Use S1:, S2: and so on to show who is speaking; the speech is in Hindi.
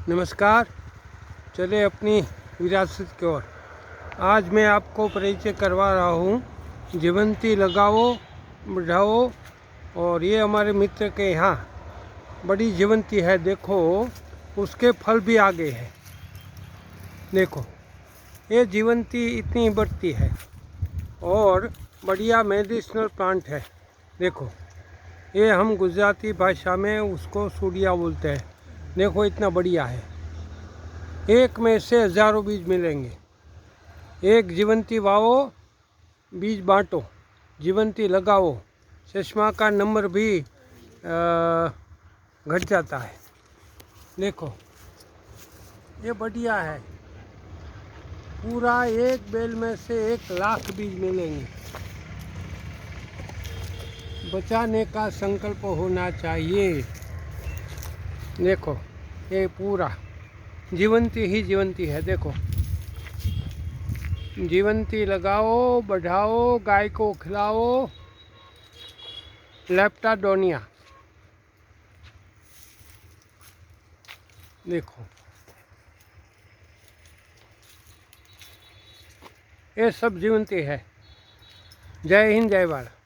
S1: नमस्कार। चले अपनी विरासत की ओर। आज मैं आपको परिचय करवा रहा हूँ जीवंती लगाओ बढ़ाओ। और ये हमारे मित्र के यहाँ बड़ी जीवंती है। देखो उसके फल भी आ गए हैं। देखो ये जीवंती इतनी बढ़ती है और बढ़िया मेडिसिनल प्लांट है। देखो ये हम गुजराती भाषा में उसको सूडिया बोलते हैं। देखो इतना बढ़िया है। एक में से हज़ारों बीज मिलेंगे। एक जीवंती वाओ, बीज बांटो, जीवंती लगाओ। चश्मा का नंबर भी घट जाता है। देखो ये बढ़िया है। पूरा एक बेल में से 1,00,000 बीज मिलेंगे। बचाने का संकल्प होना चाहिए। देखो ये पूरा जीवंती ही जीवंती है। देखो जीवंती लगाओ बढ़ाओ, गाय को खिलाओ। लेप्टाडोनिया देखो ये सब जीवंती है। जय हिंद, जय भारत।